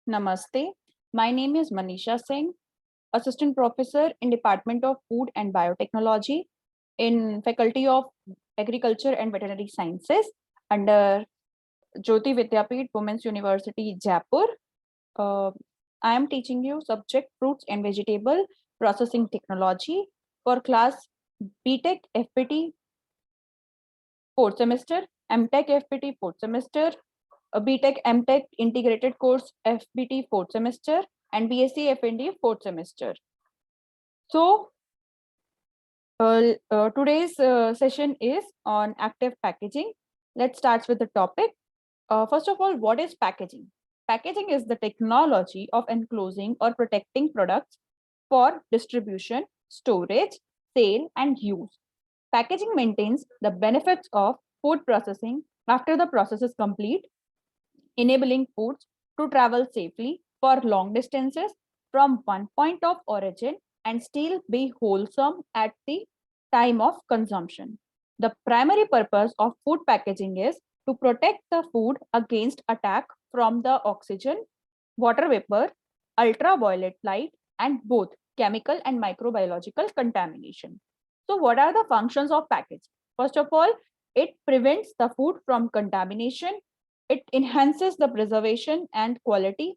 Namaste. My name is Manisha Singh, Assistant Professor in Department of Food and Biotechnology in Faculty of Agriculture and Veterinary Sciences under Jyoti Vidyapeeth Women's University, Jaipur. Uh, I am teaching you subject Fruits and Vegetable Processing Technology for class BTech FPT 4th semester, MTech FPT 4th semester, BTech MTech integrated course FBT 4th semester, and BSc FND 4th semester. So today's session is on active packaging. Let's start with the topic. First of all, what is packaging? Packaging is the technology of enclosing or protecting products for distribution, storage, sale, and use. Packaging maintains the benefits of food processing after the process is complete, enabling foods to travel safely for long distances from one point of origin and still be wholesome at the time of consumption. The primary purpose of food packaging is to protect the food against attack from the oxygen, water vapor, ultraviolet light, and both chemical and microbiological contamination. So, what are the functions of packaging? First of all, it prevents the food from contamination. It enhances the preservation and quality,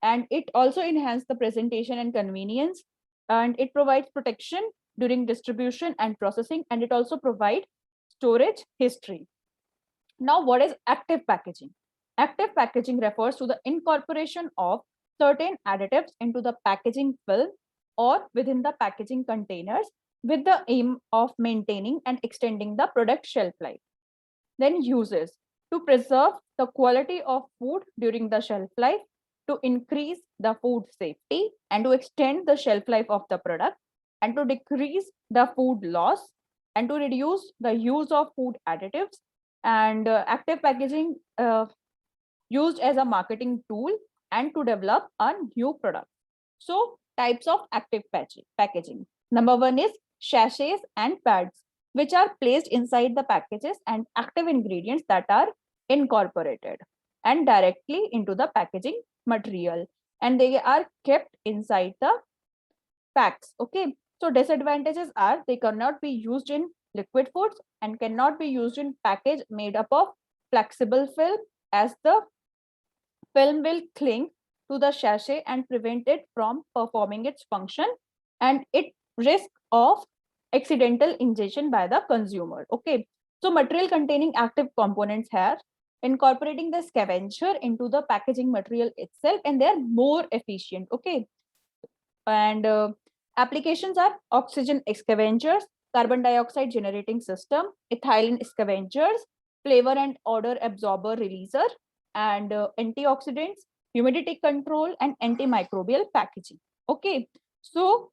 and it also enhances the presentation and convenience, and it provides protection during distribution and processing, and it also provides storage history. Now, what is active packaging? Active packaging refers to the incorporation of certain additives into the packaging film or within the packaging containers with the aim of maintaining and extending the product shelf life. Then uses to preserve the quality of food during the shelf life, to increase the food safety, and to extend the shelf life of the product, and to decrease the food loss, and to reduce the use of food additives. And active packaging used as a marketing tool and to develop a new product. So, types of active packaging. Number one is sachets and pads, which are placed inside the packages and active ingredients that are incorporated and directly into the packaging material, and they are kept inside the packs. Okay, so disadvantages are they cannot be used in liquid foods and cannot be used in package made up of flexible film, as the film will cling to the sachet and prevent it from performing its function, and it risk of accidental ingestion by the consumer. Okay, so material containing active components here incorporating the scavenger into the packaging material itself, and they're more efficient. Okay, and applications are oxygen scavengers, carbon dioxide generating system, ethylene scavengers, flavor and odor absorber releaser, and antioxidants, humidity control, and antimicrobial packaging. Okay, so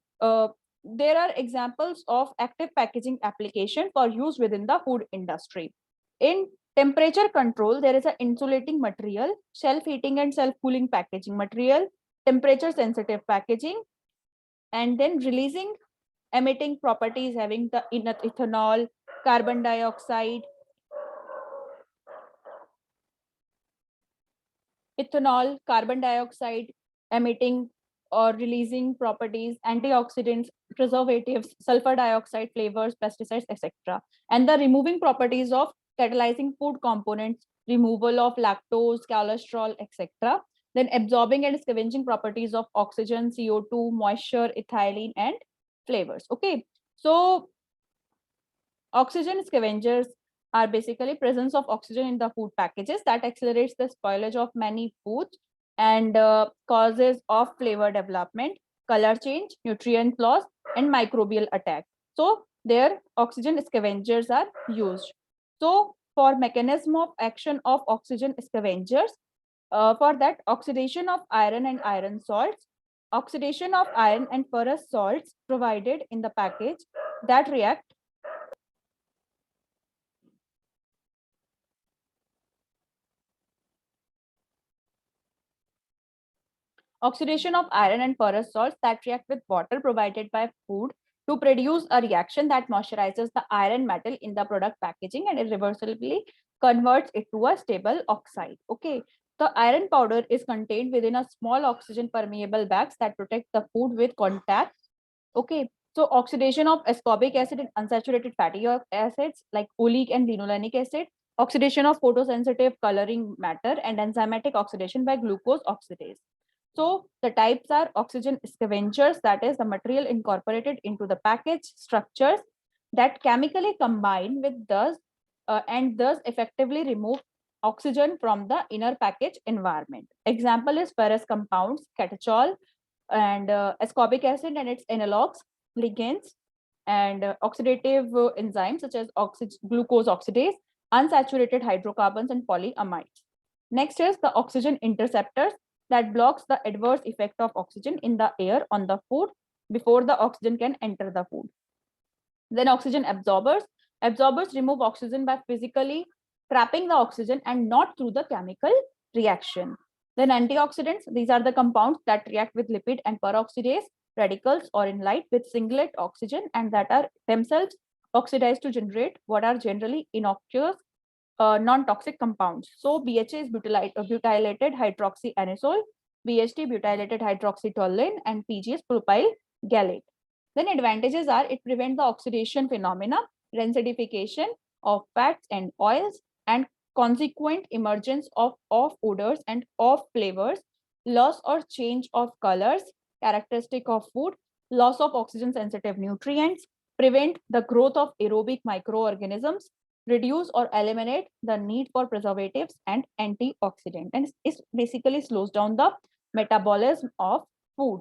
there are examples of active packaging application for use within the food industry. In temperature control, there is an insulating material, self-heating and self-cooling packaging material, temperature sensitive packaging, and then releasing emitting properties having the ethanol, carbon dioxide, carbon dioxide emitting or releasing properties, antioxidants, preservatives, sulfur dioxide, flavors, pesticides, etc. And the removing properties of catalyzing food components, removal of lactose, cholesterol, etc. Then absorbing and scavenging properties of oxygen, CO2, moisture, ethylene, and flavors. Okay, so oxygen scavengers are basically presence of oxygen in the food packages that accelerates the spoilage of many foods and causes of flavor development, color change, nutrient loss, and microbial attack. So their oxygen scavengers are used. So for mechanism of action of oxygen scavengers, for that oxidation of iron and iron salts, oxidation of iron and ferrous salts provided in the package that react oxidation of iron and ferrous salts that react with water provided by food to produce a reaction that moisturizes the iron metal in the product packaging and irreversibly converts it to a stable oxide. Okay, The iron powder is contained within a small oxygen permeable bags that protect the food with contact. Okay, so oxidation of ascorbic acid and unsaturated fatty acids like oleic and linolenic acid, oxidation of photosensitive coloring matter, and enzymatic oxidation by glucose oxidase. So the types are oxygen scavengers, that is the material incorporated into the package structures that chemically combine with and thus effectively remove oxygen from the inner package environment. Example is ferrous compounds, catechol, and ascorbic acid and its analogs, ligands, and oxidative enzymes such as glucose oxidase, unsaturated hydrocarbons, and polyamides. Next is the oxygen interceptors that blocks the adverse effect of oxygen in the air on the food before the oxygen can enter the food. Then oxygen absorbers. Absorbers remove oxygen by physically trapping the oxygen and not through the chemical reaction. Then antioxidants, these are the compounds that react with lipid and peroxidase radicals or in light with singlet oxygen and that are themselves oxidized to generate what are generally innocuous non-toxic compounds. So BHA is butylated hydroxyanisole, BHT butylated hydroxytoluene, and PG is propyl gallate. Then advantages are it prevents the oxidation phenomena, rancidification of fats and oils, and consequent emergence of off odors and off flavors, loss or change of colors, characteristic of food, loss of oxygen sensitive nutrients, prevent the growth of aerobic microorganisms, reduce or eliminate the need for preservatives and antioxidant, and it basically slows down the metabolism of food.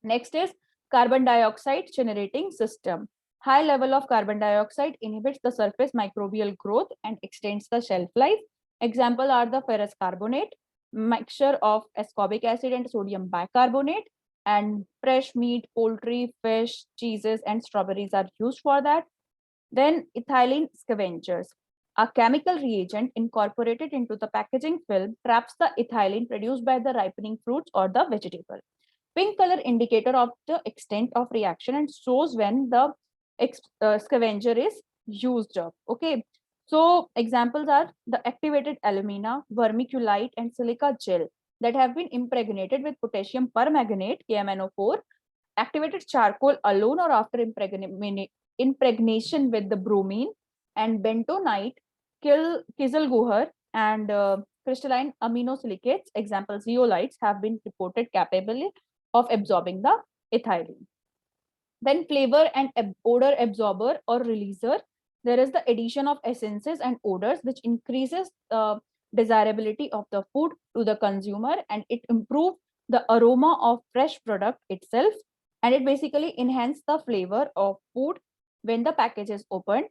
Next is carbon dioxide generating system. High level of carbon dioxide inhibits the surface microbial growth and extends the shelf life. Example are the ferrous carbonate, mixture of ascorbic acid and sodium bicarbonate, and fresh meat, poultry, fish, cheeses, and strawberries are used for that. Then ethylene scavengers. A chemical reagent incorporated into the packaging film traps the ethylene produced by the ripening fruits or the vegetable. Pink color indicator of the extent of reaction and shows when the scavenger is used up. Okay, so examples are the activated alumina, vermiculite, and silica gel that have been impregnated with potassium permanganate KMNO4, activated charcoal alone or after impregnation with the bromine, and bentonite, kieselguhr, and crystalline aminosilicates, example zeolites, have been reported capable of absorbing the ethylene. Then flavor and odor absorber or releaser. There is the addition of essences and odors which increases the desirability of the food to the consumer, and it improves the aroma of fresh product itself, and it basically enhances the flavor of food when the package is opened.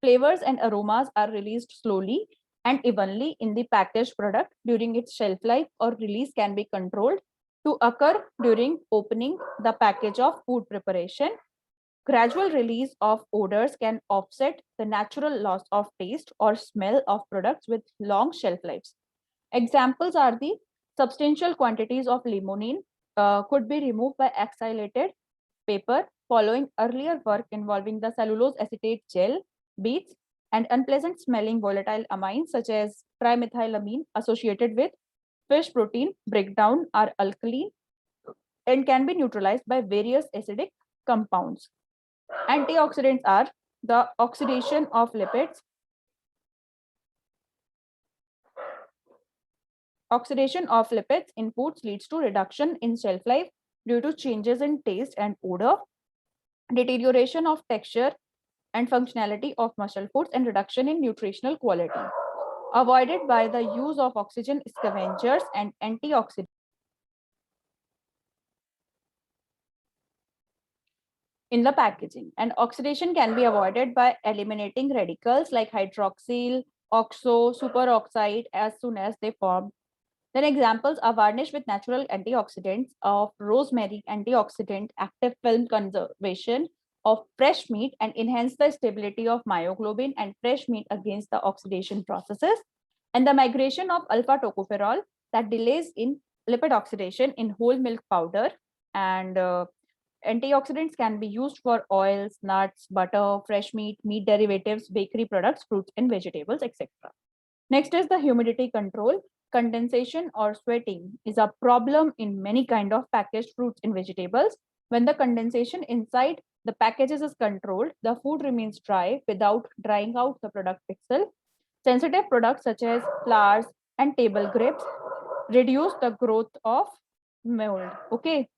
Flavors and aromas are released slowly and evenly in the packaged product during its shelf life, or release can be controlled to occur during opening the package of food preparation. Gradual release of odors can offset the natural loss of taste or smell of products with long shelf lives. Examples are the substantial quantities of limonene could be removed by xylated paper following earlier work involving the cellulose acetate gel, beads, and unpleasant smelling volatile amines such as trimethylamine associated with fish protein breakdown are alkaline and can be neutralized by various acidic compounds. Antioxidants are the oxidation of lipids. Oxidation of lipids in foods leads to reduction in shelf life due to changes in taste and odor, deterioration of texture and functionality of muscle foods, and reduction in nutritional quality. Avoided by the use of oxygen scavengers and antioxidants. In the packaging, and oxidation can be avoided by eliminating radicals like hydroxyl, oxo, superoxide as soon as they form. Then examples are varnish with natural antioxidants of rosemary, antioxidant, active film conservation of fresh meat, and enhance the stability of myoglobin and fresh meat against the oxidation processes. And the migration of alpha tocopherol that delays in lipid oxidation in whole milk powder, and antioxidants can be used for oils, nuts, butter, fresh meat, meat derivatives, bakery products, fruits and vegetables, etc. Next is the humidity control. condensation or sweating is a problem in many kind of packaged fruits and vegetables. When the condensation inside the packages is controlled, the food remains dry without drying out the product itself. Sensitive products such as flours and table grapes reduce the growth of mold. Okay.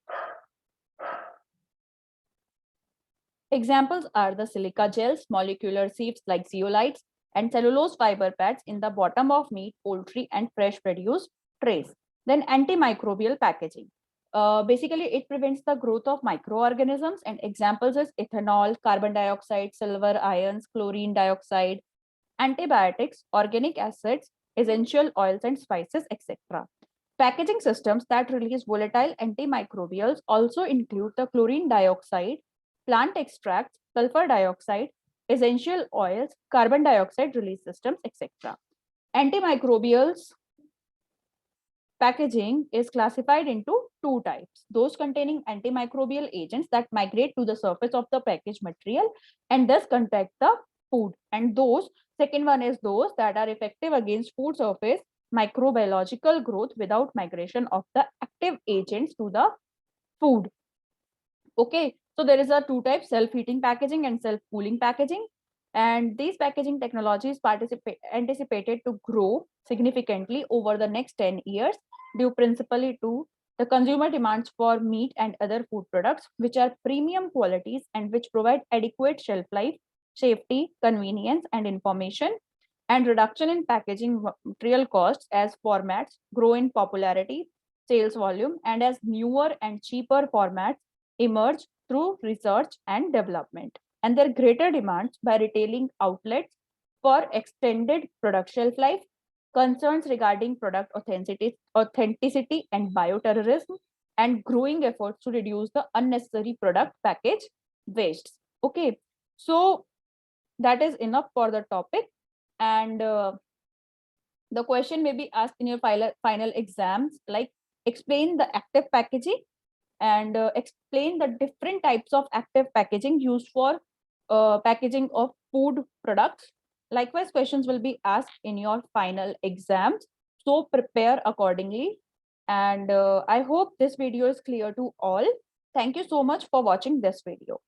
Examples are the silica gels, molecular sieves like zeolites, and cellulose fiber pads in the bottom of meat, poultry, and fresh produce trays. Then antimicrobial packaging. Basically, it prevents the growth of microorganisms, and examples is ethanol, carbon dioxide, silver ions, chlorine dioxide, antibiotics, organic acids, essential oils and spices, etc. Packaging systems that release volatile antimicrobials also include the chlorine dioxide, plant extracts, sulfur dioxide, essential oils, carbon dioxide release systems, etc. Antimicrobials packaging is classified into two types: those containing antimicrobial agents that migrate to the surface of the packaged material and thus contact the food, and those second one is those that are effective against food surface microbiological growth without migration of the active agents to the food. Okay, so there is a two types: self-heating packaging and self-cooling packaging, and these packaging technologies anticipated to grow significantly over the next 10 years due principally to the consumer demands for meat and other food products, which are premium qualities and which provide adequate shelf life, safety, convenience, and information, and reduction in packaging material costs as formats grow in popularity, sales volume, and as newer and cheaper formats emerge through research and development, and their greater demands by retailing outlets for extended product shelf life, concerns regarding product authenticity and bioterrorism, and growing efforts to reduce the unnecessary product package wastes. Okay, so that is enough for the topic, and the question may be asked in your final exams, like explain the active packaging and explain the different types of active packaging used for packaging of food products. Likewise, questions will be asked in your final exams, so prepare accordingly. And I hope this video is clear to all. Thank you so much for watching this video.